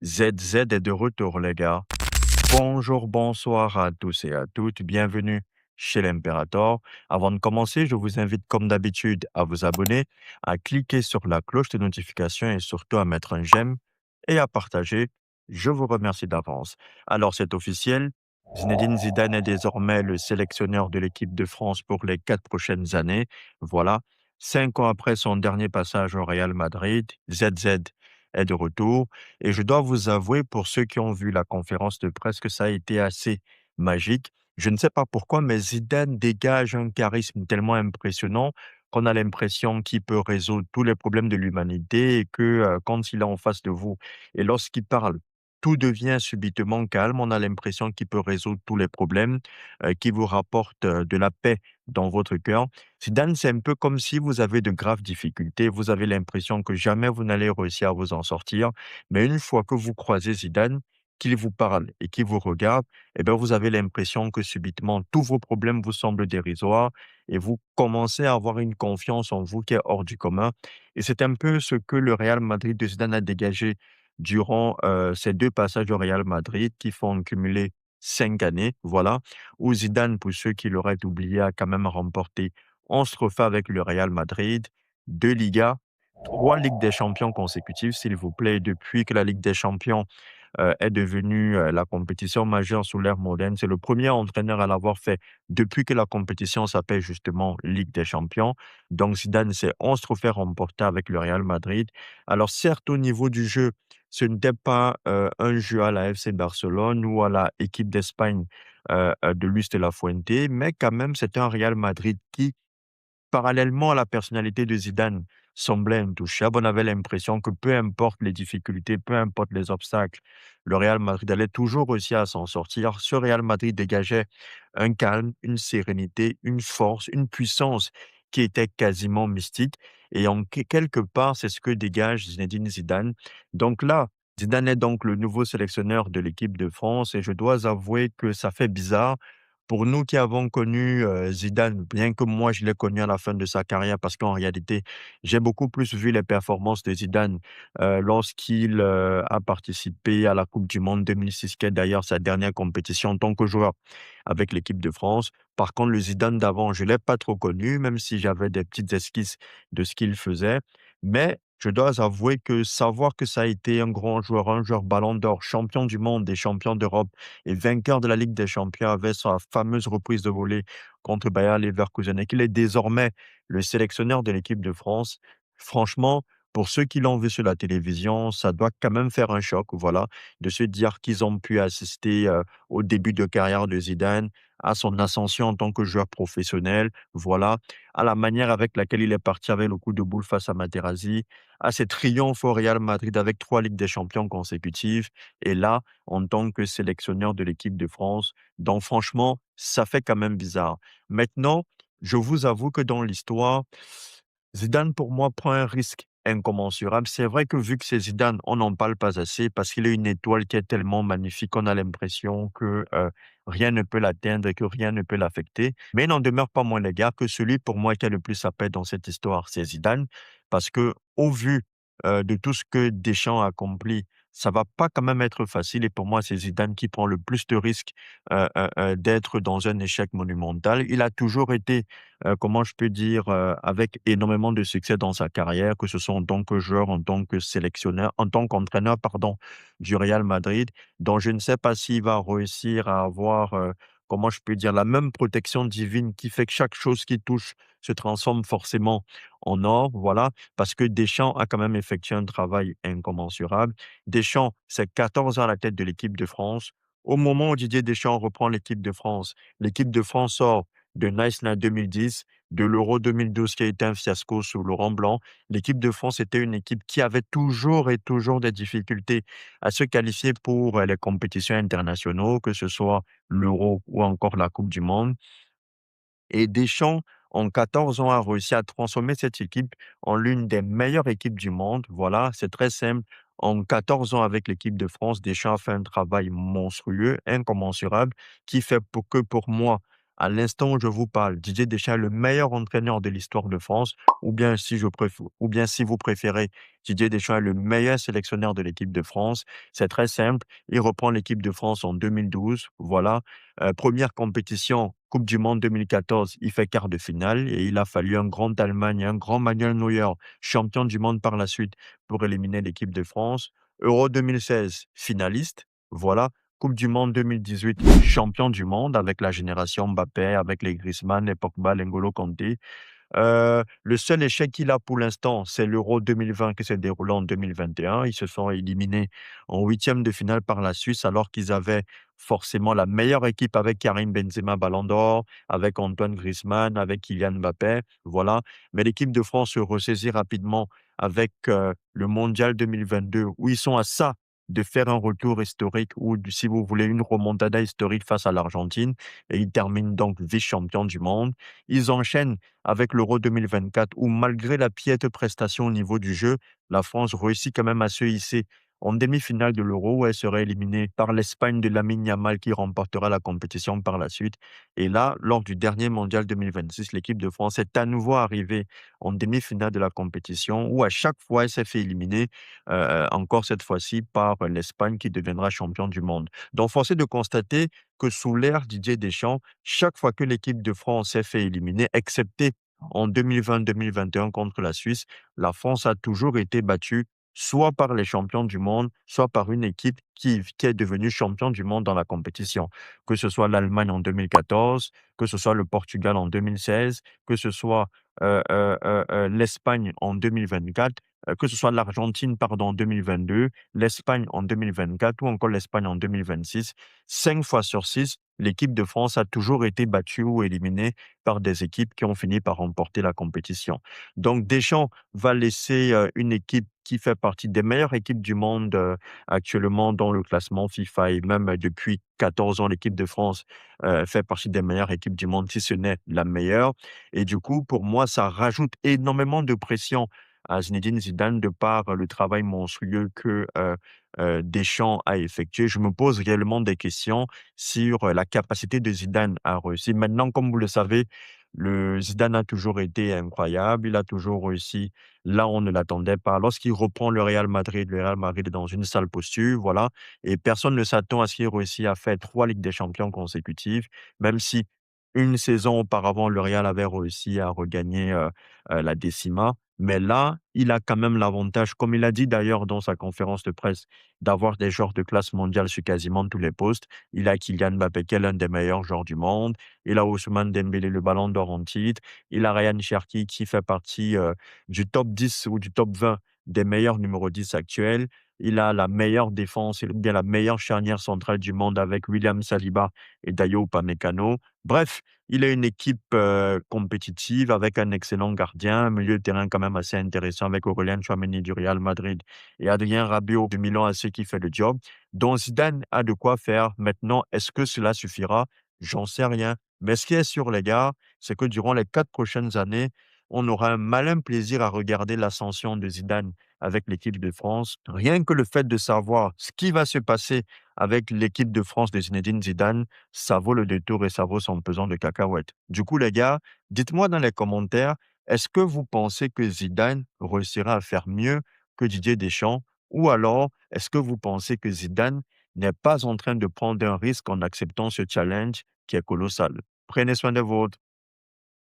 ZZ est de retour, les gars. Bonjour, bonsoir à tous et à toutes. Bienvenue chez l'Impérator. Avant de commencer, je vous invite, comme d'habitude, à vous abonner, à cliquer sur la cloche de notification et surtout à mettre un j'aime et à partager. Je vous remercie d'avance. Alors, c'est officiel. Zinedine Zidane est désormais le sélectionneur de l'équipe de France pour les 4 prochaines années. Voilà. 5 ans après son dernier passage au Real Madrid, ZZ est de retour. Et je dois vous avouer, pour ceux qui ont vu la conférence de presse, que ça a été assez magique. Je ne sais pas pourquoi, mais Zidane dégage un charisme tellement impressionnant qu'on a l'impression qu'il peut résoudre tous les problèmes de l'humanité et que quand il est en face de vous et lorsqu'il parle, tout devient subitement calme. On a l'impression qu'il peut résoudre tous les problèmes, qu'il vous rapporte de la paix dans votre cœur. Zidane, c'est un peu comme si vous avez de graves difficultés, vous avez l'impression que jamais vous n'allez réussir à vous en sortir. Mais une fois que vous croisez Zidane, qu'il vous parle et qu'il vous regarde, eh bien, vous avez l'impression que subitement, tous vos problèmes vous semblent dérisoires et vous commencez à avoir une confiance en vous qui est hors du commun. Et c'est un peu ce que le Real Madrid de Zidane a dégagé durant ces 2 passages au Real Madrid qui font cumuler 5 années, voilà, où Zidane, pour ceux qui l'auraient oublié, a quand même remporté 11 trophées avec le Real Madrid, 2 Ligas, 3 Ligues des champions consécutives, s'il vous plaît. Depuis que la Ligue des champions est devenue la compétition majeure sous l'ère moderne, c'est le premier entraîneur à l'avoir fait depuis que la compétition s'appelle justement Ligue des champions. Donc Zidane, c'est 11 trophées remportés avec le Real Madrid. Alors certes, au niveau du jeu, ce n'était pas un jeu à la FC Barcelone ou à la équipe d'Espagne de Luis de la Fuente, mais quand même, c'était un Real Madrid qui, parallèlement à la personnalité de Zidane, semblait intouchable. On avait l'impression que peu importe les difficultés, peu importe les obstacles, le Real Madrid allait toujours réussir à s'en sortir. Ce Real Madrid dégageait un calme, une sérénité, une force, une puissance qui était quasiment mystique. Et quelque part, c'est ce que dégage Zinedine Zidane. Donc là, Zidane est donc le nouveau sélectionneur de l'équipe de France et je dois avouer que ça fait bizarre pour nous qui avons connu, Zidane, bien que moi je l'ai connu à la fin de sa carrière parce qu'en réalité, j'ai beaucoup plus vu les performances de Zidane, lorsqu'il, a participé à la coupe du monde 2006, qui est d'ailleurs sa dernière compétition en tant que joueur avec l'équipe de France. Par contre, le Zidane d'avant, je ne l'ai pas trop connu, même si j'avais des petites esquisses de ce qu'il faisait. Mais je dois avouer que savoir que ça a été un joueur Ballon d'Or, champion du monde et champion d'Europe et vainqueur de la Ligue des champions avec sa fameuse reprise de volée contre Bayer Leverkusen et qu'il est désormais le sélectionneur de l'équipe de France. Franchement, pour ceux qui l'ont vu sur la télévision, ça doit quand même faire un choc, voilà, de se dire qu'ils ont pu assister au début de carrière de Zidane, à son ascension en tant que joueur professionnel, voilà, à la manière avec laquelle il est parti avec le coup de boule face à Materazzi, à ses triomphes au Real Madrid avec 3 Ligues des champions consécutives. Et là, en tant que sélectionneur de l'équipe de France. Donc franchement, ça fait quand même bizarre. Maintenant, je vous avoue que dans l'histoire, Zidane, pour moi, prend un risque incommensurable. C'est vrai que vu que c'est Zidane, on n'en parle pas assez parce qu'il est une étoile qui est tellement magnifique qu'on a l'impression que rien ne peut l'atteindre et que rien ne peut l'affecter. Mais il n'en demeure pas moins l'égard que celui pour moi qui a le plus à perdre dans cette histoire, c'est Zidane. Parce que au vu de tout ce que Deschamps a accompli, ça va pas quand même être facile et pour moi, c'est Zidane qui prend le plus de risques, d'être dans un échec monumental. Il a toujours été, comment je peux dire, avec énormément de succès dans sa carrière, que ce soit en tant que joueur, en tant que sélectionneur, en tant qu'entraîneur, pardon, du Real Madrid. Donc je ne sais pas s'il va réussir à avoir, comment je peux dire, la même protection divine qui fait que chaque chose qu'il touche se transforme forcément en or, voilà. Parce que Deschamps a quand même effectué un travail incommensurable. Deschamps, c'est 14 ans à la tête de l'équipe de France. Au moment où Didier Deschamps reprend l'équipe de France sort de Nice 2010, de l'Euro 2012 qui a été un fiasco sous Laurent Blanc. L'équipe de France était une équipe qui avait toujours et toujours des difficultés à se qualifier pour les compétitions internationales, que ce soit l'Euro ou encore la Coupe du Monde. Et Deschamps, en 14 ans, a réussi à transformer cette équipe en l'une des meilleures équipes du monde. Voilà, c'est très simple. En 14 ans avec l'équipe de France, Deschamps a fait un travail monstrueux, incommensurable, qui fait pour moi, À l'instant où je vous parle, Didier Deschamps est le meilleur entraîneur de l'histoire de France, ou bien si vous préférez, Didier Deschamps est le meilleur sélectionneur de l'équipe de France. C'est très simple. Il reprend l'équipe de France en 2012. Voilà. Première compétition, Coupe du Monde 2014, il fait quart de finale et il a fallu un grand Allemagne, un grand Manuel Neuer, champion du monde par la suite, pour éliminer l'équipe de France. Euro 2016, finaliste. Voilà. Coupe du monde 2018, champion du monde avec la génération Mbappé, avec les Griezmann, les Pogba, les N'Golo Kanté. Le seul échec qu'il a pour l'instant, c'est l'Euro 2020 qui s'est déroulé en 2021. Ils se sont éliminés en huitième de finale par la Suisse, alors qu'ils avaient forcément la meilleure équipe avec Karim Benzema Ballon d'Or, avec Antoine Griezmann, avec Kylian Mbappé, voilà. Mais l'équipe de France se ressaisit rapidement avec le Mondial 2022, où ils sont à ça de faire un retour historique ou, si vous voulez, une remontada historique face à l'Argentine. Et ils terminent donc vice-champion du monde. Ils enchaînent avec l'Euro 2024 où malgré la piètre prestation au niveau du jeu, la France réussit quand même à se hisser en demi-finale de l'Euro où elle serait éliminée par l'Espagne de Lamine Yamal qui remportera la compétition par la suite. Et là, lors du dernier mondial 2026, l'équipe de France est à nouveau arrivée en demi-finale de la compétition où à chaque fois elle s'est fait éliminer, encore cette fois-ci par l'Espagne qui deviendra champion du monde. Donc, force est de constater que sous l'ère Didier Deschamps, chaque fois que l'équipe de France s'est fait éliminer, excepté en 2020-2021 contre la Suisse, la France a toujours été battue soit par les champions du monde, soit par une équipe qui est devenue champion du monde dans la compétition. Que ce soit l'Allemagne en 2014, que ce soit le Portugal en 2016, que ce soit l'Espagne en 2024, que ce soit l'Argentine, pardon, en 2022, l'Espagne en 2024 ou encore l'Espagne en 2026. 5 fois sur 6, l'équipe de France a toujours été battue ou éliminée par des équipes qui ont fini par remporter la compétition. Donc Deschamps va laisser une équipe qui fait partie des meilleures équipes du monde actuellement dans le classement FIFA et même depuis 14 ans, l'équipe de France fait partie des meilleures équipes du monde, si ce n'est la meilleure. Et du coup, pour moi, ça rajoute énormément de pression à Zinedine Zidane de par le travail monstrueux que Deschamps a effectué. Je me pose réellement des questions sur la capacité de Zidane à réussir. Maintenant, comme vous le savez, le Zidane a toujours été incroyable. Il a toujours réussi là où on ne l'attendait pas. Lorsqu'il reprend le Real Madrid est dans une sale posture, voilà. Et personne ne s'attend à ce qu'il réussisse à faire 3 Ligues des Champions consécutives, même si une saison auparavant, le Real avait réussi à regagner la décima. Mais là, il a quand même l'avantage, comme il a dit d'ailleurs dans sa conférence de presse, d'avoir des joueurs de classe mondiale sur quasiment tous les postes. Il a Kylian Mbappé, qui est l'un des meilleurs joueurs du monde. Il a Ousmane Dembélé, le ballon d'or en titre. Il a Ryan Cherki, qui fait partie du top 10 ou du top 20 des meilleurs numéro 10 actuels. Il a la meilleure défense, ou bien la meilleure charnière centrale du monde avec William Saliba et Dayo Upamecano. Bref, il a une équipe compétitive avec un excellent gardien, un milieu de terrain quand même assez intéressant avec Aurélien Tchouaméni du Real Madrid et Adrien Rabiot du Milan AC qui fait le job. Donc Zidane a de quoi faire. Maintenant, est-ce que cela suffira? J'en sais rien. Mais ce qui est sûr, les gars, c'est que durant les 4 prochaines années, on aura un malin plaisir à regarder l'ascension de Zidane avec l'équipe de France. Rien que le fait de savoir ce qui va se passer avec l'équipe de France de Zinedine Zidane, ça vaut le détour et ça vaut son pesant de cacahuètes. Du coup, les gars, dites-moi dans les commentaires, est-ce que vous pensez que Zidane réussira à faire mieux que Didier Deschamps? Ou alors, est-ce que vous pensez que Zidane n'est pas en train de prendre un risque en acceptant ce challenge qui est colossal? Prenez soin de vous.